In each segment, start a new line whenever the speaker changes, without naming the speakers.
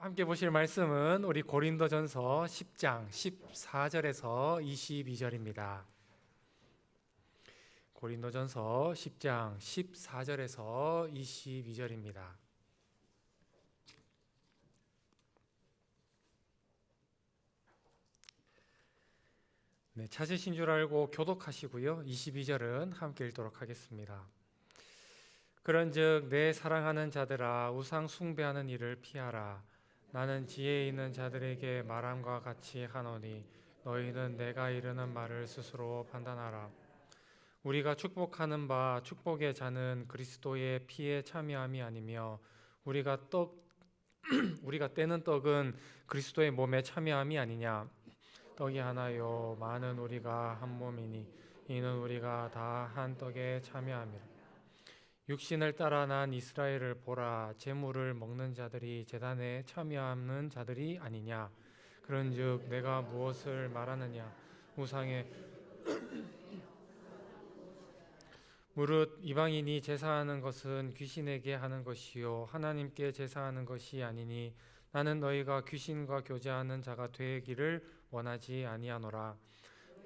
함께 보실 말씀은 우리 고린도전서 10장 14절에서 22절입니다. 고린도전서 10장 14절에서 22절입니다. 네, 찾으신 줄 알고 교독하시고요. 22절은 함께 읽도록 하겠습니다. 그런즉 내 사랑하는 자들아 우상 숭배하는 일을 피하라. 나는 지혜 있는 자들에게 말함과 같이 하노니 너희는 내가 이르는 말을 스스로 판단하라. 우리가 축복하는 바 축복의 자는 그리스도의 피에 참여함이 아니며 우리가 떼는 떡은 그리스도의 몸에 참여함이 아니냐. 떡이 하나요 많은 우리가 한 몸이니 이는 우리가 다 한 떡에 참여함이라. 육신을 따라 난 이스라엘을 보라. 제물을 먹는 자들이 제단에 참여하는 자들이 아니냐. 그런즉 내가 무엇을 말하느냐. 우상에 무릇 이방인이 제사하는 것은 귀신에게 하는 것이요 하나님께 제사하는 것이 아니니 나는 너희가 귀신과 교제하는 자가 되기를 원하지 아니하노라.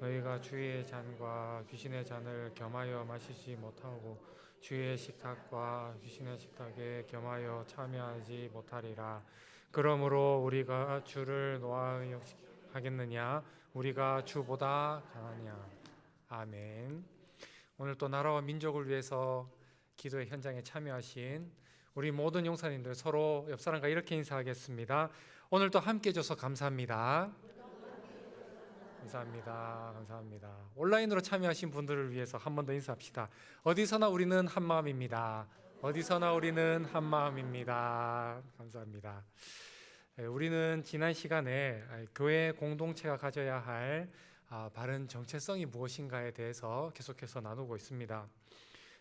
너희가 주의 잔과 귀신의 잔을 겸하여 마시지 못하고 주의 식탁과 귀신의 식탁에 겸하여 참여하지 못하리라. 그러므로 우리가 주를 노하겠느냐. 우리가 주보다 강하냐. 아멘. 오늘 또 나라와 민족을 위해서 기도의 현장에 참여하신 우리 모든 용사님들 서로 옆 사람과 이렇게 인사하겠습니다. 오늘도 함께 해줘서 감사합니다. 감사합니다. 온라인으로 참여하신 분들을 위해서 한 번 더 인사합시다. 어디서나 우리는 한 마음입니다. 어디서나 우리는 한 마음입니다. 감사합니다. 우리는 지난 시간에 교회 공동체가 가져야 할 바른 정체성이 무엇인가에 대해서 계속해서 나누고 있습니다.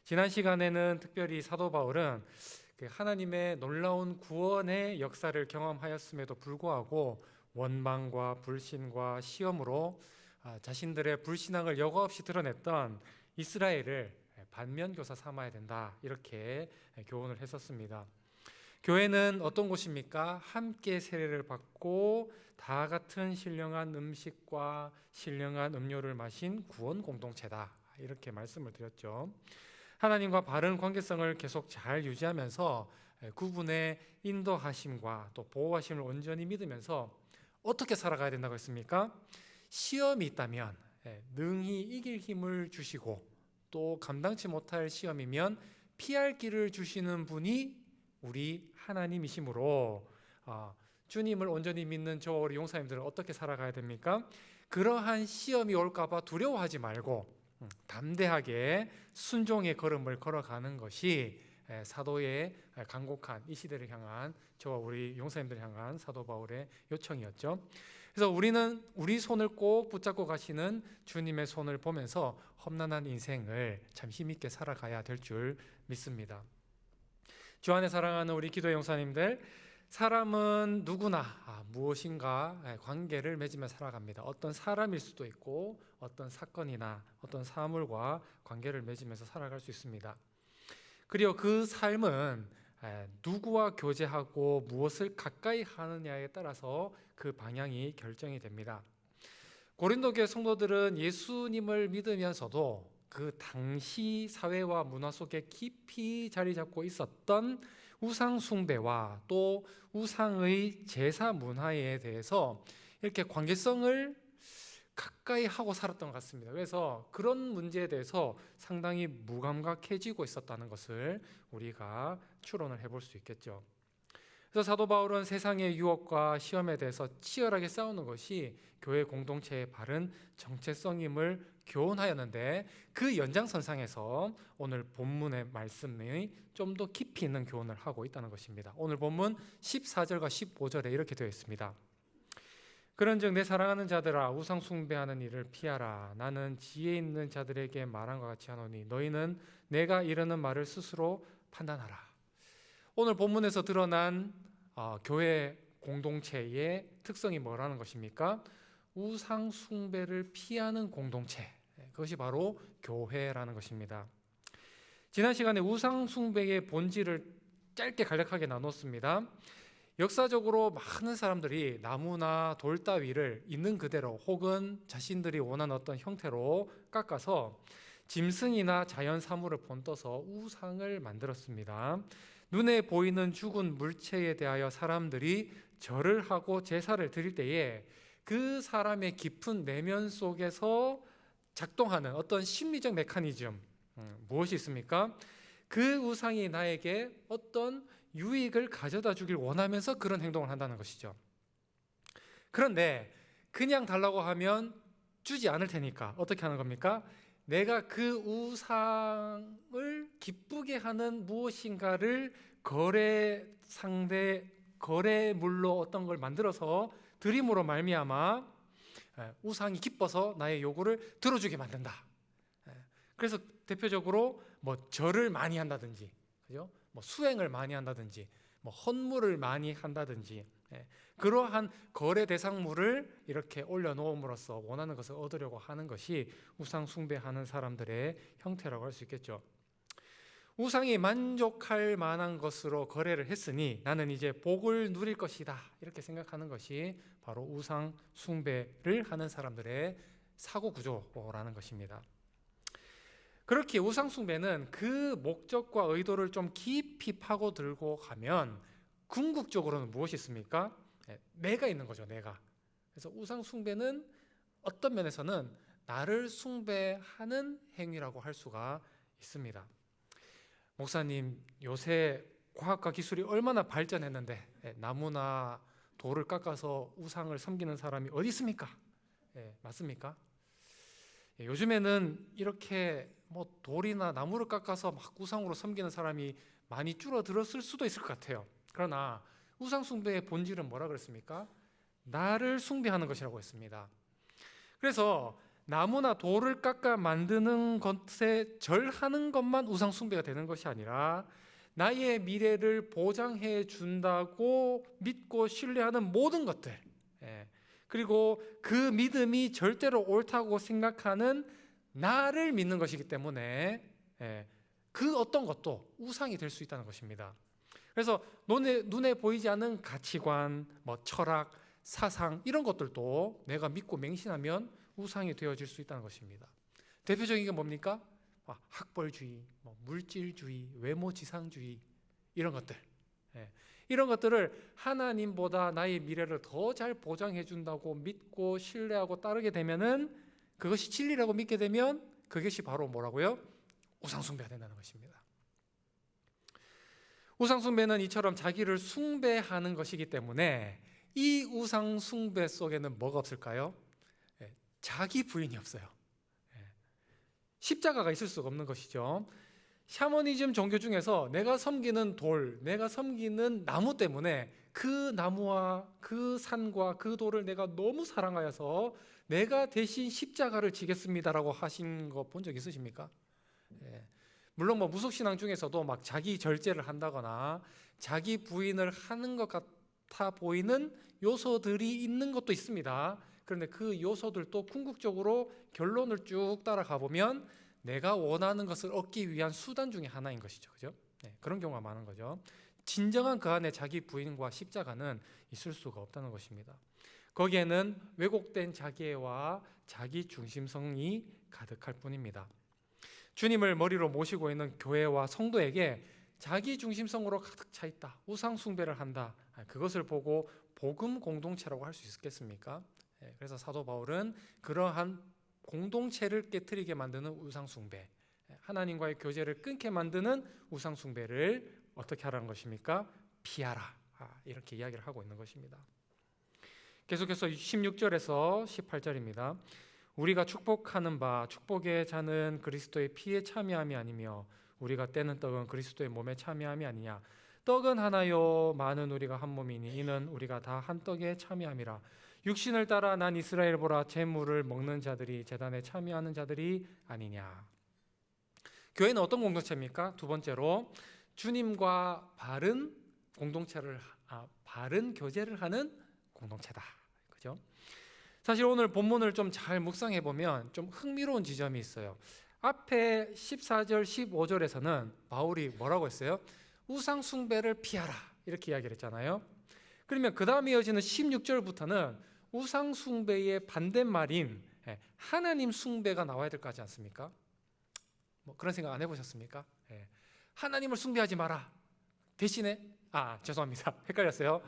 지난 시간에는 특별히 사도 바울은 하나님의 놀라운 구원의 역사를 경험하였음에도 불구하고 원망과 불신과 시험으로 자신들의 불신앙을 여과없이 드러냈던 이스라엘을 반면교사 삼아야 된다, 이렇게 교훈을 했었습니다. 교회는 어떤 곳입니까? 함께 세례를 받고 다 같은 신령한 음식과 신령한 음료를 마신 구원 공동체다, 이렇게 말씀을 드렸죠. 하나님과 바른 관계성을 계속 잘 유지하면서 그분의 인도하심과 또 보호하심을 온전히 믿으면서 어떻게 살아가야 된다고 했습니까? 시험이 있다면 능히 이길 힘을 주시고 또 감당치 못할 시험이면 피할 길을 주시는 분이 우리 하나님이시므로 주님을 온전히 믿는 저 우리 용사님들은 어떻게 살아가야 됩니까? 그러한 시험이 올까 봐 두려워하지 말고 담대하게 순종의 걸음을 걸어가는 것이 사도의 간곡한 이 시대를 향한 저와 우리 용사님들을 향한 사도 바울의 요청이었죠. 그래서 우리는 우리 손을 꼭 붙잡고 가시는 주님의 손을 보면서 험난한 인생을 참 힘있게 살아가야 될 줄 믿습니다. 주 안에 사랑하는 우리 기도의 용사님들, 사람은 누구나 무엇인가 관계를 맺으며 살아갑니다. 어떤 사람일 수도 있고 어떤 사건이나 어떤 사물과 관계를 맺으면서 살아갈 수 있습니다. 그리고 그 삶은 누구와 교제하고 무엇을 가까이 하느냐에 따라서 그 방향이 결정이 됩니다. 고린도 교회 성도들은 예수님을 믿으면서도 그 당시 사회와 문화 속에 깊이 자리 잡고 있었던 우상 숭배와 또 우상의 제사 문화에 대해서 이렇게 관계성을 가까이 하고 살았던 것 같습니다. 그래서 그런 문제에 대해서 상당히 무감각해지고 있었다는 것을 우리가 추론을 해볼 수 있겠죠. 그래서 사도 바울은 세상의 유혹과 시험에 대해서 치열하게 싸우는 것이 교회 공동체의 바른 정체성임을 교훈하였는데, 그 연장선상에서 오늘 본문의 말씀이 좀 더 깊이 있는 교훈을 하고 있다는 것입니다. 오늘 본문 14절과 15절에 이렇게 되어 있습니다. 그런즉 내 사랑하는 자들아 우상 숭배하는 일을 피하라. 나는 지혜 있는 자들에게 말함과 같이 하노니 너희는 내가 이르는 말을 스스로 판단하라. 오늘 본문에서 드러난 교회 공동체의 특성이 뭐라는 것입니까? 우상 숭배를 피하는 공동체, 그것이 바로 교회라는 것입니다. 지난 시간에 우상 숭배의 본질을 짧게 간략하게 나눴습니다. 역사적으로 많은 사람들이 나무나 돌 따위를 있는 그대로 혹은 자신들이 원하는 어떤 형태로 깎아서 짐승이나 자연 사물을 본떠서 우상을 만들었습니다. 눈에 보이는 죽은 물체에 대하여 사람들이 절을 하고 제사를 드릴 때에 그 사람의 깊은 내면 속에서 작동하는 어떤 심리적 메커니즘, 무엇이 있습니까? 그 우상이 나에게 어떤 유익을 가져다 주길 원하면서 그런 행동을 한다는 것이죠. 그런데 그냥 달라고 하면 주지 않을 테니까 어떻게 하는 겁니까? 내가 그 우상을 기쁘게 하는 무엇인가를 거래물로 어떤 걸 만들어서 드림으로 말미암아 우상이 기뻐서 나의 요구를 들어주게 만든다. 그래서 대표적으로 뭐 절을 많이 한다든지, 그죠? 뭐 수행을 많이 한다든지, 뭐 헌물을 많이 한다든지, 그러한 거래 대상물을 이렇게 올려놓음으로써 원하는 것을 얻으려고 하는 것이 우상 숭배하는 사람들의 형태라고 할 수 있겠죠. 우상이 만족할 만한 것으로 거래를 했으니 나는 이제 복을 누릴 것이다, 이렇게 생각하는 것이 바로 우상 숭배를 하는 사람들의 사고 구조라는 것입니다. 그렇게 우상 숭배는 그 목적과 의도를 좀 깊이 파고들고 가면 궁극적으로는 무엇이 있습니까? 내가 있는 거죠, 내가. 그래서 우상 숭배는 어떤 면에서는 나를 숭배하는 행위라고 할 수가 있습니다. 목사님, 요새 과학과 기술이 얼마나 발전했는데 나무나 돌을 깎아서 우상을 섬기는 사람이 어디 있습니까? 맞습니까? 요즘에는 이렇게 뭐 돌이나 나무를 깎아서 막 우상으로 섬기는 사람이 많이 줄어들었을 수도 있을 것 같아요. 그러나 우상 숭배의 본질은 뭐라 그랬습니까? 나를 숭배하는 것이라고 했습니다. 그래서 나무나 돌을 깎아 만드는 것에 절하는 것만 우상 숭배가 되는 것이 아니라 나의 미래를 보장해 준다고 믿고 신뢰하는 모든 것들, 그리고 그 믿음이 절대로 옳다고 생각하는 나를 믿는 것이기 때문에 그 어떤 것도 우상이 될 수 있다는 것입니다. 그래서 눈에 보이지 않는 가치관, 뭐 철학, 사상, 이런 것들도 내가 믿고 맹신하면 우상이 되어질 수 있다는 것입니다. 대표적인 게 뭡니까? 학벌주의, 물질주의, 외모지상주의, 이런 것들. 이런 것들을 하나님보다 나의 미래를 더 잘 보장해 준다고 믿고 신뢰하고 따르게 되면은, 그것이 진리라고 믿게 되면 그것이 바로 뭐라고요? 우상숭배가 된다는 것입니다. 우상숭배는 이처럼 자기를 숭배하는 것이기 때문에 이 우상숭배 속에는 뭐가 없을까요? 자기 부인이 없어요. 십자가가 있을 수가 없는 것이죠. 샤머니즘 종교 중에서 내가 섬기는 돌, 내가 섬기는 나무 때문에 그 나무와 그 산과 그 돌을 내가 너무 사랑하여서 내가 대신 십자가를 지겠습니다라고 하신 거 본 적 있으십니까? 물론 무속신앙 중에서도 막 자기 절제를 한다거나 자기 부인을 하는 것 같아 보이는 요소들이 있는 것도 있습니다. 그런데 그 요소들도 궁극적으로 결론을 쭉 따라가 보면 내가 원하는 것을 얻기 위한 수단 중에 하나인 것이죠. 그죠? 그런 경우가 많은 거죠. 진정한 그 안에 자기 부인과 십자가는 있을 수가 없다는 것입니다. 거기에는 왜곡된 자기애와 자기 중심성이 가득할 뿐입니다. 주님을 머리로 모시고 있는 교회와 성도에게 자기 중심성으로 가득 차 있다, 우상 숭배를 한다, 그것을 보고 복음 공동체라고 할 수 있겠습니까? 그래서 사도 바울은 그러한 공동체를 깨트리게 만드는 우상 숭배, 하나님과의 교제를 끊게 만드는 우상 숭배를 어떻게 하라는 것입니까? 피하라, 이렇게 이야기를 하고 있는 것입니다. 계속해서 16절에서 18절입니다. 우리가 축복하는 바 축복의 자는 그리스도의 피에 참여함이 아니며 우리가 떼는 떡은 그리스도의 몸에 참여함이 아니냐. 떡은 하나요 많은 우리가 한 몸이니 이는 우리가 다 한 떡에 참여함이라. 육신을 따라 난 이스라엘 보라 제물을 먹는 자들이 제단에 참여하는 자들이 아니냐. 교회는 어떤 공동체입니까? 두 번째로 주님과 바른 교제를 하는 공동체다. 그죠? 사실 오늘 본문을 좀 잘 묵상해 보면 좀 흥미로운 지점이 있어요. 앞에 14절, 15절에서는 바울이 뭐라고 했어요? 우상 숭배를 피하라, 이렇게 이야기를 했잖아요. 그러면 그 다음에 이어지는 16절부터는 우상 숭배의 반대말인 하나님 숭배가 나와야 될 거 같지 않습니까? 뭐 그런 생각 안 해보셨습니까? 하나님을 숭배하지 마라. 대신에 죄송합니다. 헷갈렸어요.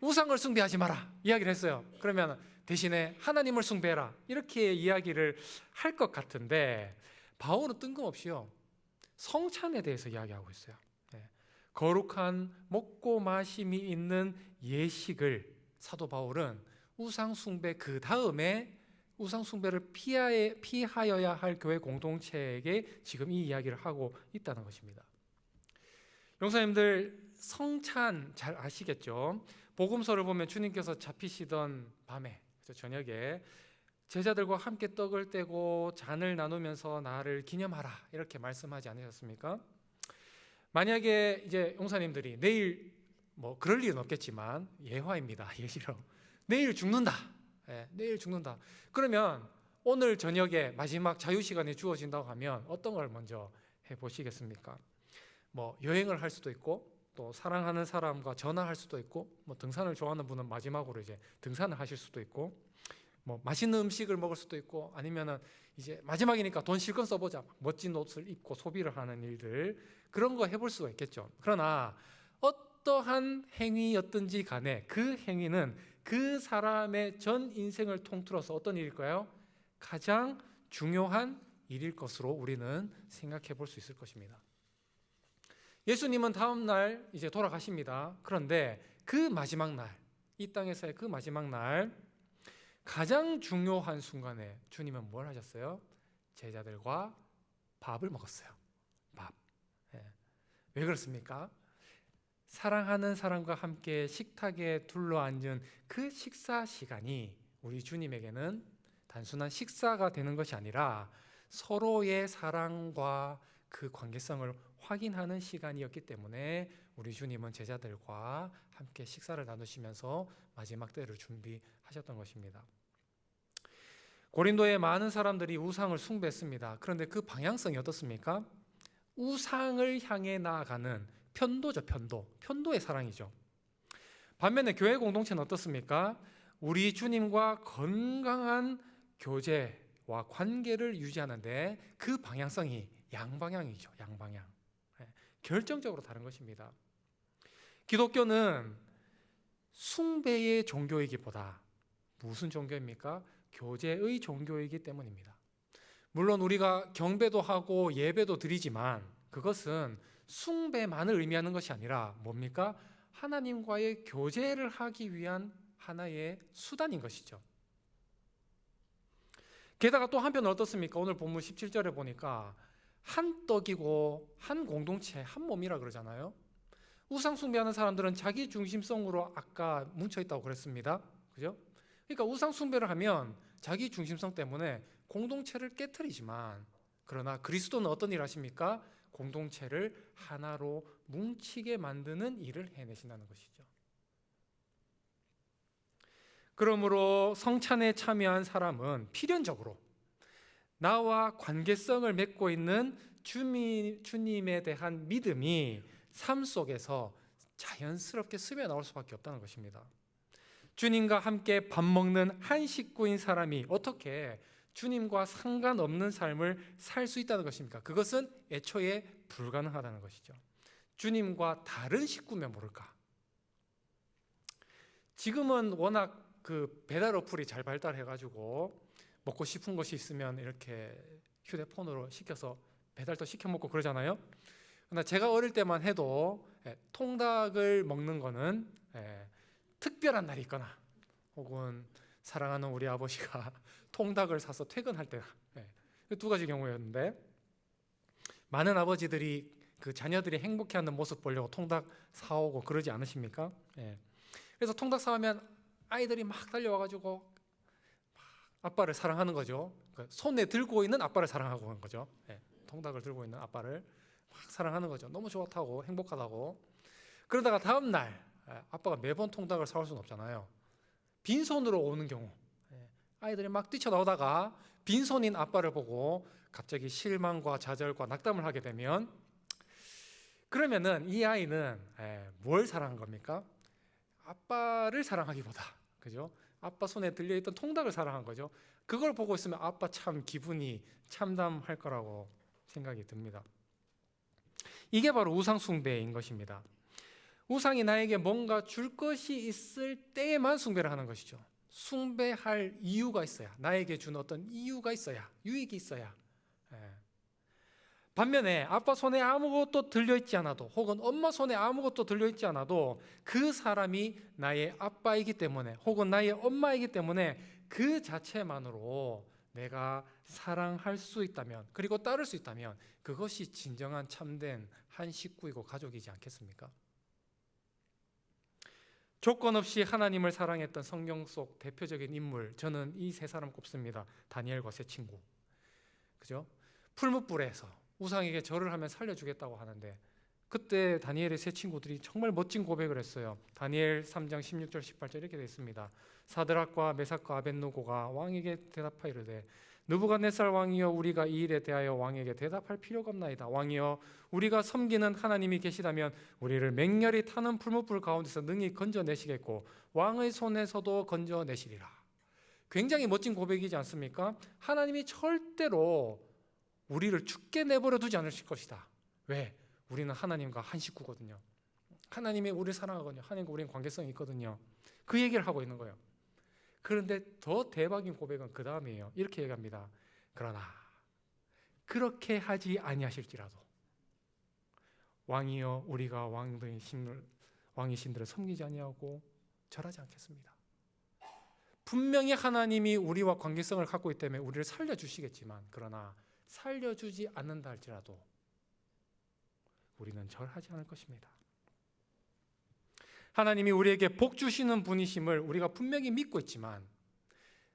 우상을 숭배하지 마라 이야기를 했어요. 그러면 대신에 하나님을 숭배해라 이렇게 이야기를 할 것 같은데 바울은 뜬금없이요 성찬에 대해서 이야기하고 있어요. 거룩한 먹고 마심이 있는 예식을 사도 바울은 우상 숭배 그 다음에 우상 숭배를 피하여야 할 교회 공동체에게 지금 이 이야기를 하고 있다는 것입니다. 용사님들 성찬 잘 아시겠죠? 복음서를 보면 주님께서 잡히시던 밤에 저녁에 제자들과 함께 떡을 떼고 잔을 나누면서 나를 기념하라 이렇게 말씀하지 않으셨습니까? 만약에 이제 용사님들이 내일 뭐 그럴 일은 없겠지만 예화입니다. 예시로 내일 죽는다. 내일 죽는다. 그러면 오늘 저녁에 마지막 자유 시간이 주어진다고 하면 어떤 걸 먼저 해보시겠습니까? 뭐 여행을 할 수도 있고 또 사랑하는 사람과 전화할 수도 있고 뭐 등산을 좋아하는 분은 마지막으로 이제 등산을 하실 수도 있고 뭐 맛있는 음식을 먹을 수도 있고 아니면은 이제 마지막이니까 돈 실컷 써보자 멋진 옷을 입고 소비를 하는 일들 그런 거 해볼 수가 있겠죠. 그러나 어떠한 행위였든지 간에 그 행위는 그 사람의 전 인생을 통틀어서 어떤 일일까요? 가장 중요한 일일 것으로 우리는 생각해 볼 수 있을 것입니다. 예수님은 다음 날 이제 돌아가십니다. 그런데 그 마지막 날, 이 땅에서의 그 마지막 날 가장 중요한 순간에 주님은 뭘 하셨어요? 제자들과 밥을 먹었어요. 밥. 왜 그렇습니까? 사랑하는 사람과 함께 식탁에 둘러앉은 그 식사 시간이 우리 주님에게는 단순한 식사가 되는 것이 아니라 서로의 사랑과 그 관계성을 확인하는 시간이었기 때문에 우리 주님은 제자들과 함께 식사를 나누시면서 마지막 때를 준비하셨던 것입니다. 고린도의 많은 사람들이 우상을 숭배했습니다. 그런데 그 방향성이 어떻습니까? 우상을 향해 나아가는 편도죠. 편도의 사랑이죠. 반면에 교회 공동체는 어떻습니까? 우리 주님과 건강한 교제와 관계를 유지하는데 그 방향성이 양방향이죠. 양방향. 결정적으로 다른 것입니다. 기독교는 숭배의 종교이기보다 무슨 종교입니까? 교제의 종교이기 때문입니다. 물론 우리가 경배도 하고 예배도 드리지만 그것은 숭배만을 의미하는 것이 아니라 뭡니까? 하나님과의 교제를 하기 위한 하나의 수단인 것이죠. 게다가 또 한편 어떻습니까? 오늘 본문 17절에 보니까 한 떡이고 한 공동체 한 몸이라 그러잖아요. 우상 숭배하는 사람들은 자기 중심성으로 아까 뭉쳐 있다고 그랬습니다. 그죠? 그러니까 우상 숭배를 하면 자기 중심성 때문에 공동체를 깨트리지만 그러나 그리스도는 어떤 일을 하십니까? 공동체를 하나로 뭉치게 만드는 일을 해내신다는 것이죠. 그러므로 성찬에 참여한 사람은 필연적으로 나와 관계성을 맺고 있는 주님에 대한 믿음이 삶 속에서 자연스럽게 스며나올 수밖에 없다는 것입니다. 주님과 함께 밥 먹는 한 식구인 사람이 어떻게 주님과 상관없는 삶을 살 수 있다는 것입니까? 그것은 애초에 불가능하다는 것이죠. 주님과 다른 식구면 모를까? 지금은 워낙 그 배달 어플이 잘 발달해가지고 먹고 싶은 것이 있으면 이렇게 휴대폰으로 시켜서 배달도 시켜 먹고 그러잖아요. 그러나 제가 어릴 때만 해도 통닭을 먹는 거는 특별한 날이 있거나 혹은 사랑하는 우리 아버지가 통닭을 사서 퇴근할 때 두 가지 경우였는데 많은 아버지들이 그 자녀들이 행복해하는 모습 보려고 통닭 사오고 그러지 않으십니까? 그래서 통닭 사오면 아이들이 막 달려와가지고 아빠를 사랑하는 거죠. 손에 들고 있는 아빠를 사랑하고 하는 거죠. 통닭을 들고 있는 아빠를 막 사랑하는 거죠. 너무 좋다고 행복하다고. 그러다가 다음 날 아빠가 매번 통닭을 사올 수는 없잖아요. 빈손으로 오는 경우 아이들이 막 뛰쳐나오다가 빈손인 아빠를 보고 갑자기 실망과 좌절과 낙담을 하게 되면 그러면은 이 아이는 뭘 사랑한 겁니까? 아빠를 사랑하기보다, 그죠? 아빠 손에 들려있던 통닭을 사랑한 거죠. 그걸 보고 있으면 아빠 참 기분이 참담할 거라고 생각이 듭니다. 이게 바로 우상 숭배인 것입니다. 우상이 나에게 뭔가 줄 것이 있을 때에만 숭배를 하는 것이죠. 숭배할 이유가 있어야, 나에게 준 어떤 이유가 있어야, 유익이 있어야. 반면에 아빠 손에 아무것도 들려있지 않아도, 혹은 엄마 손에 아무것도 들려있지 않아도 그 사람이 나의 아빠이기 때문에, 혹은 나의 엄마이기 때문에 그 자체만으로 내가 사랑할 수 있다면, 그리고 따를 수 있다면 그것이 진정한 참된 한 식구이고 가족이지 않겠습니까? 조건 없이 하나님을 사랑했던 성경 속 대표적인 인물, 저는 이 세 사람 꼽습니다. 다니엘과 세 친구, 그죠? 풀무불에서 우상에게 절을 하면 살려주겠다고 하는데, 그때 다니엘의 세 친구들이 정말 멋진 고백을 했어요. 다니엘 3장 16절 18절 이렇게 되어 있습니다. 사드락과 메삭과 아벳느고가 왕에게 대답하이르되, 느부갓네살 왕이여, 우리가 이 일에 대하여 왕에게 대답할 필요가 없나이다. 왕이여, 우리가 섬기는 하나님이 계시다면 우리를 맹렬히 타는 풀무불 가운데서 능히 건져내시겠고 왕의 손에서도 건져내시리라. 굉장히 멋진 고백이지 않습니까? 하나님이 절대로 우리를 죽게 내버려 두지 않으실 것이다. 왜? 우리는 하나님과 한 식구거든요. 하나님이 우리를 사랑하거든요. 하나님과 우리는 관계성이 있거든요. 그 얘기를 하고 있는 거예요. 그런데 더 대박인 고백은 그 다음이에요. 이렇게 얘기합니다. 그러나 그렇게 하지 아니하실지라도 왕이여, 우리가 왕이신들을 섬기지 아니하고 절하지 않겠습니다. 분명히 하나님이 우리와 관계성을 갖고 있기 때문에 우리를 살려주시겠지만, 그러나 살려주지 않는다 할지라도 우리는 절하지 않을 것입니다. 하나님이 우리에게 복 주시는 분이심을 우리가 분명히 믿고 있지만,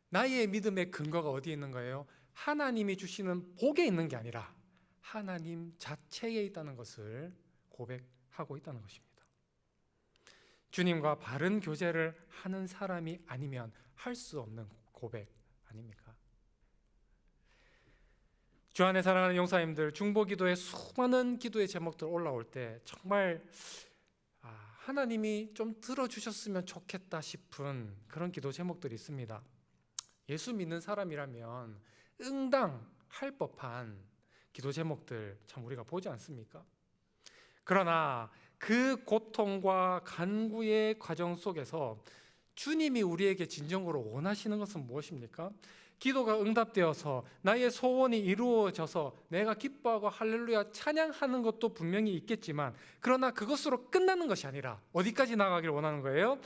나의 믿음의 근거가 어디에 있는 거예요? 하나님이 주시는 복에 있는 게 아니라 하나님 자체에 있다는 것을 고백하고 있다는 것입니다. 주님과 바른 교제를 하는 사람이 아니면 할 수 없는 고백 아닙니까? 주 안에 사랑하는 용사님들, 중보기도에 수많은 기도의 제목들 올라올 때 정말 하나님이 좀 들어주셨으면 좋겠다 싶은 그런 기도 제목들이 있습니다. 예수 믿는 사람이라면 응당할 법한 기도 제목들 참 우리가 보지 않습니까? 그러나 그 고통과 간구의 과정 속에서 주님이 우리에게 진정으로 원하시는 것은 무엇입니까? 기도가 응답되어서 나의 소원이 이루어져서 내가 기뻐하고 할렐루야 찬양하는 것도 분명히 있겠지만, 그러나 그것으로 끝나는 것이 아니라 어디까지 나가길 원하는 거예요?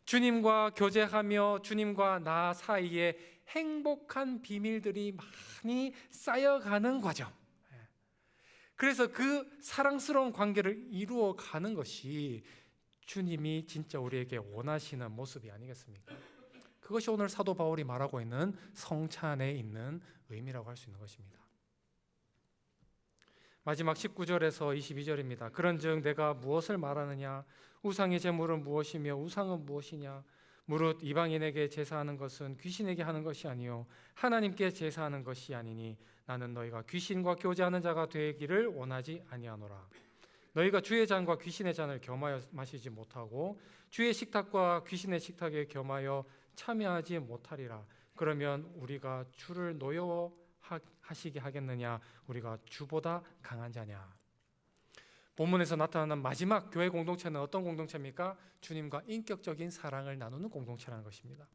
주님과 교제하며 주님과 나 사이에 행복한 비밀들이 많이 쌓여가는 과정. 그래서 그 사랑스러운 관계를 이루어가는 것이 주님이 진짜 우리에게 원하시는 모습이 아니겠습니까? 그것이 오늘 사도 바울이 말하고 있는 성찬에 있는 의미라고 할 수 있는 것입니다. 마지막 19절에서 22절입니다. 그런즉 내가 무엇을 말하느냐? 우상의 제물은 무엇이며 우상은 무엇이냐? 무릇 이방인에게 제사하는 것은 귀신에게 하는 것이 아니요 하나님께 제사하는 것이 아니니 나는 너희가 귀신과 교제하는 자가 되기를 원하지 아니하노라. 너희가 주의 잔과 귀신의 잔을 겸하여 마시지 못하고 주의 식탁과 귀신의 식탁에 겸하여 참여하지 못하리라. 그러면 우리가 주를 노여워하시게 하겠느냐? 우리가 주보다 강한 자냐? 본문에서 나타나는 마지막 교회 공동체는 어떤 공동체입니까? 주님과 인격적인 사랑을 나누는 공동체라는 것입니다.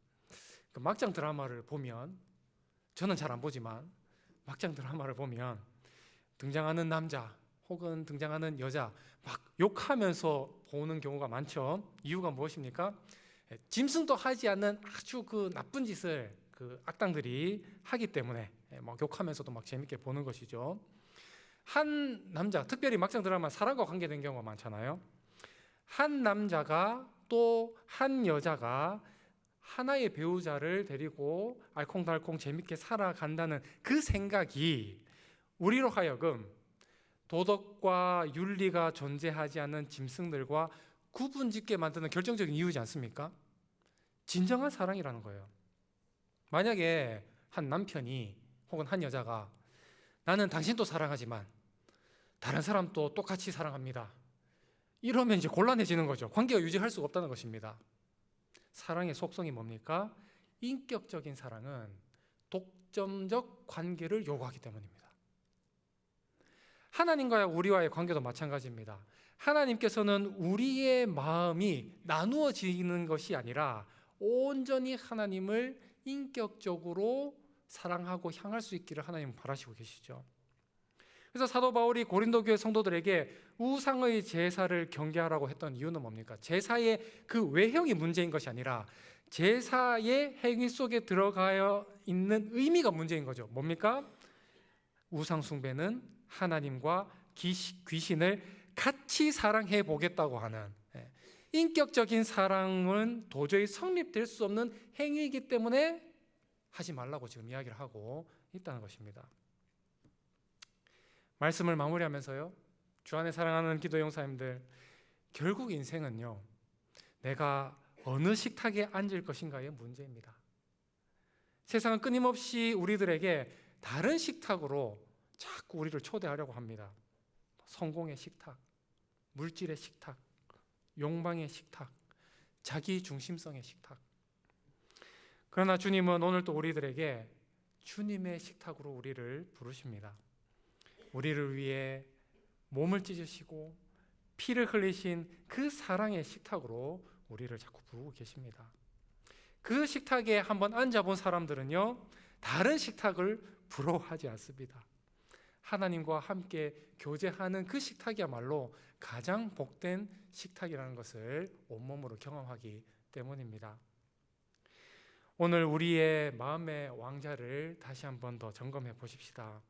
그 막장 드라마를 보면, 저는 잘 안 보지만 막장 드라마를 보면 등장하는 남자 혹은 등장하는 여자 막 욕하면서 보는 경우가 많죠. 이유가 무엇입니까? 짐승도 하지 않는 아주 그 나쁜 짓을 그 악당들이 하기 때문에 막 욕하면서도 막 재밌게 보는 것이죠. 한 남자, 특별히 막장 드라마 사랑과 관계된 경우가 많잖아요. 한 남자가 또 한 여자가 하나의 배우자를 데리고 알콩달콩 재밌게 살아간다는 그 생각이 우리로 하여금 도덕과 윤리가 존재하지 않는 짐승들과 구분짓게 만드는 결정적인 이유지 않습니까? 진정한 사랑이라는 거예요. 만약에 한 남편이 혹은 한 여자가 나는 당신도 사랑하지만 다른 사람도 똑같이 사랑합니다, 이러면 이제 곤란해지는 거죠. 관계가 유지할 수가 없다는 것입니다. 사랑의 속성이 뭡니까? 인격적인 사랑은 독점적 관계를 요구하기 때문입니다. 하나님과 우리와의 관계도 마찬가지입니다. 하나님께서는 우리의 마음이 나누어지는 것이 아니라 온전히 하나님을 인격적으로 사랑하고 향할 수 있기를 하나님은 바라시고 계시죠. 그래서 사도 바울이 고린도 교회 성도들에게 우상의 제사를 경계하라고 했던 이유는 뭡니까? 제사의 그 외형이 문제인 것이 아니라 제사의 행위 속에 들어가 있는 의미가 문제인 거죠. 뭡니까? 우상 숭배는 하나님과 귀신을 같이 사랑해 보겠다고 하는, 인격적인 사랑은 도저히 성립될 수 없는 행위이기 때문에 하지 말라고 지금 이야기를 하고 있다는 것입니다. 말씀을 마무리하면서요, 주 안에 사랑하는 기도 용사님들, 결국 인생은요, 내가 어느 식탁에 앉을 것인가의 문제입니다. 세상은 끊임없이 우리들에게 다른 식탁으로 자꾸 우리를 초대하려고 합니다. 성공의 식탁, 물질의 식탁, 욕망의 식탁, 자기 중심성의 식탁. 그러나 주님은 오늘 또 우리들에게 주님의 식탁으로 우리를 부르십니다. 우리를 위해 몸을 찢으시고 피를 흘리신 그 사랑의 식탁으로 우리를 자꾸 부르고 계십니다. 그 식탁에 한번 앉아본 사람들은요, 다른 식탁을 부러워하지 않습니다. 하나님과 함께 교제하는 그 식탁이야말로 가장 복된 식탁이라는 것을 온몸으로 경험하기 때문입니다. 오늘 우리의 마음의 왕자를 다시 한번 더 점검해 보십시다.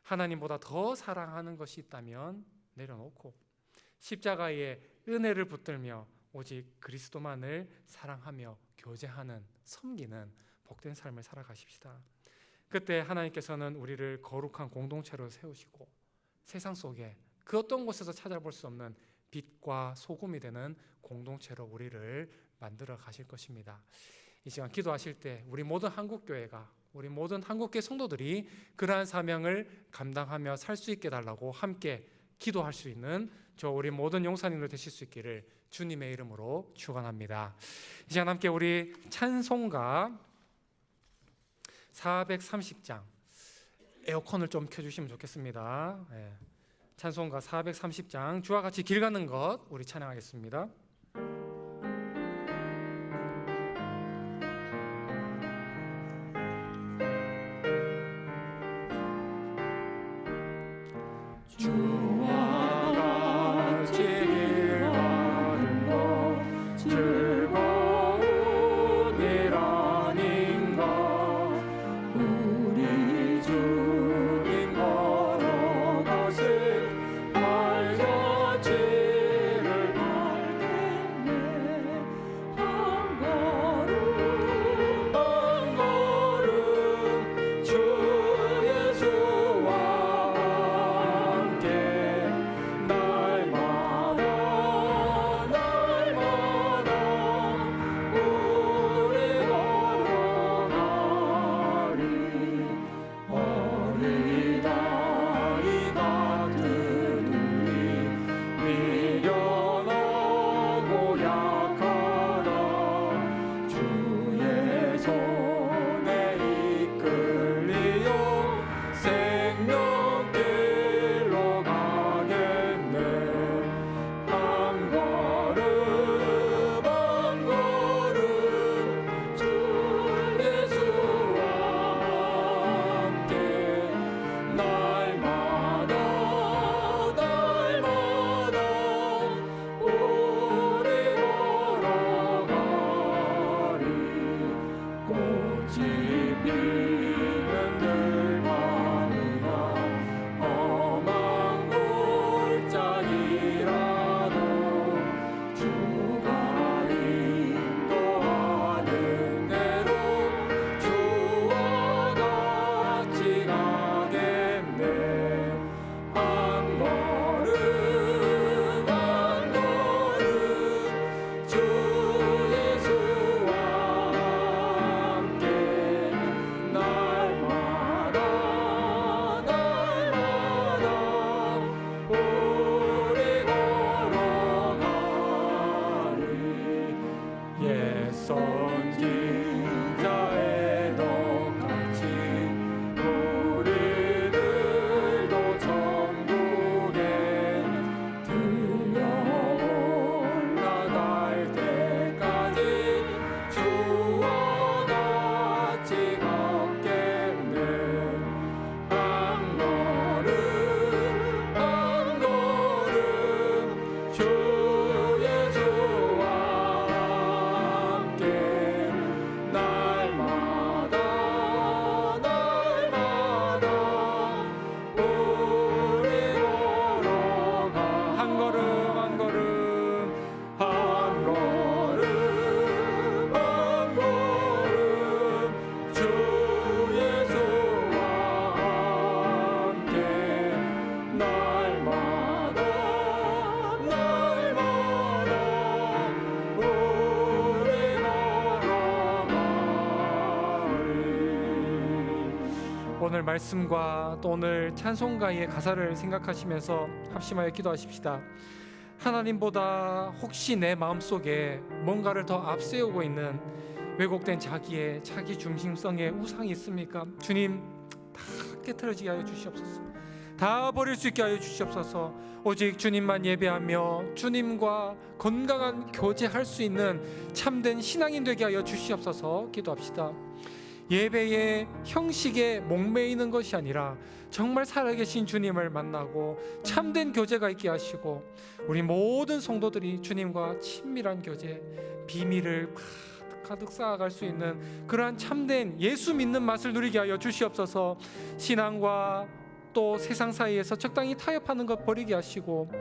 하나님보다 더 사랑하는 것이 있다면 내려놓고 십자가의 은혜를 붙들며 오직 그리스도만을 사랑하며 교제하는, 섬기는 복된 삶을 살아가십시다. 그때 하나님께서는 우리를 거룩한 공동체로 세우시고 세상 속에 그 어떤 곳에서 찾아볼 수 없는 빛과 소금이 되는 공동체로 우리를 만들어 가실 것입니다. 이 시간 기도하실 때 우리 모든 한국교회가, 우리 모든 한국교회 성도들이 그러한 사명을 감당하며 살 수 있게 달라고 함께 기도할 수 있는 저 우리 모든 용사님들 되실 수 있기를 주님의 이름으로 축원합니다. 이 시간 함께 우리 찬송가 430장, 에어컨을 좀 켜주시면 좋겠습니다. 찬송가 430장, 주와 같이 길 가는 것 우리 찬양하겠습니다. 주 예수와 함께 오늘 말씀과 또 오늘 찬송가의 가사를 생각하시면서 합심하여 기도하십시다. 하나님보다 혹시 내 마음속에 뭔가를 더 앞세우고 있는 왜곡된 자기 중심성의 우상이 있습니까? 주님, 다 깨트려지게 하여 주시옵소서. 다 버릴 수 있게 하여 주시옵소서. 오직 주님만 예배하며 주님과 건강한 교제할 수 있는 참된 신앙인 되게 하여 주시옵소서. 기도합시다. 예배의 형식에 목매이는 것이 아니라 정말 살아계신 주님을 만나고 참된 교제가 있게 하시고, 우리 모든 성도들이 주님과 친밀한 교제, 비밀을 가득 쌓아갈 수 있는 그러한 참된 예수 믿는 맛을 누리게 하여 주시옵소서. 신앙과 또 세상 사이에서 적당히 타협하는 것 버리게 하시고,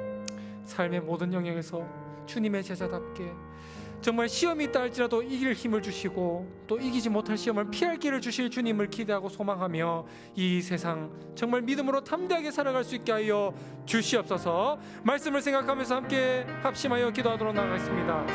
삶의 모든 영역에서 주님의 제자답게 정말 시험이 있다 할지라도 이길 힘을 주시고, 또 이기지 못할 시험을 피할 길을 주실 주님을 기대하고 소망하며 이 세상 정말 믿음으로 담대하게 살아갈 수 있게 하여 주시옵소서. 말씀을 생각하면서 함께 합심하여 기도하도록 나가겠습니다.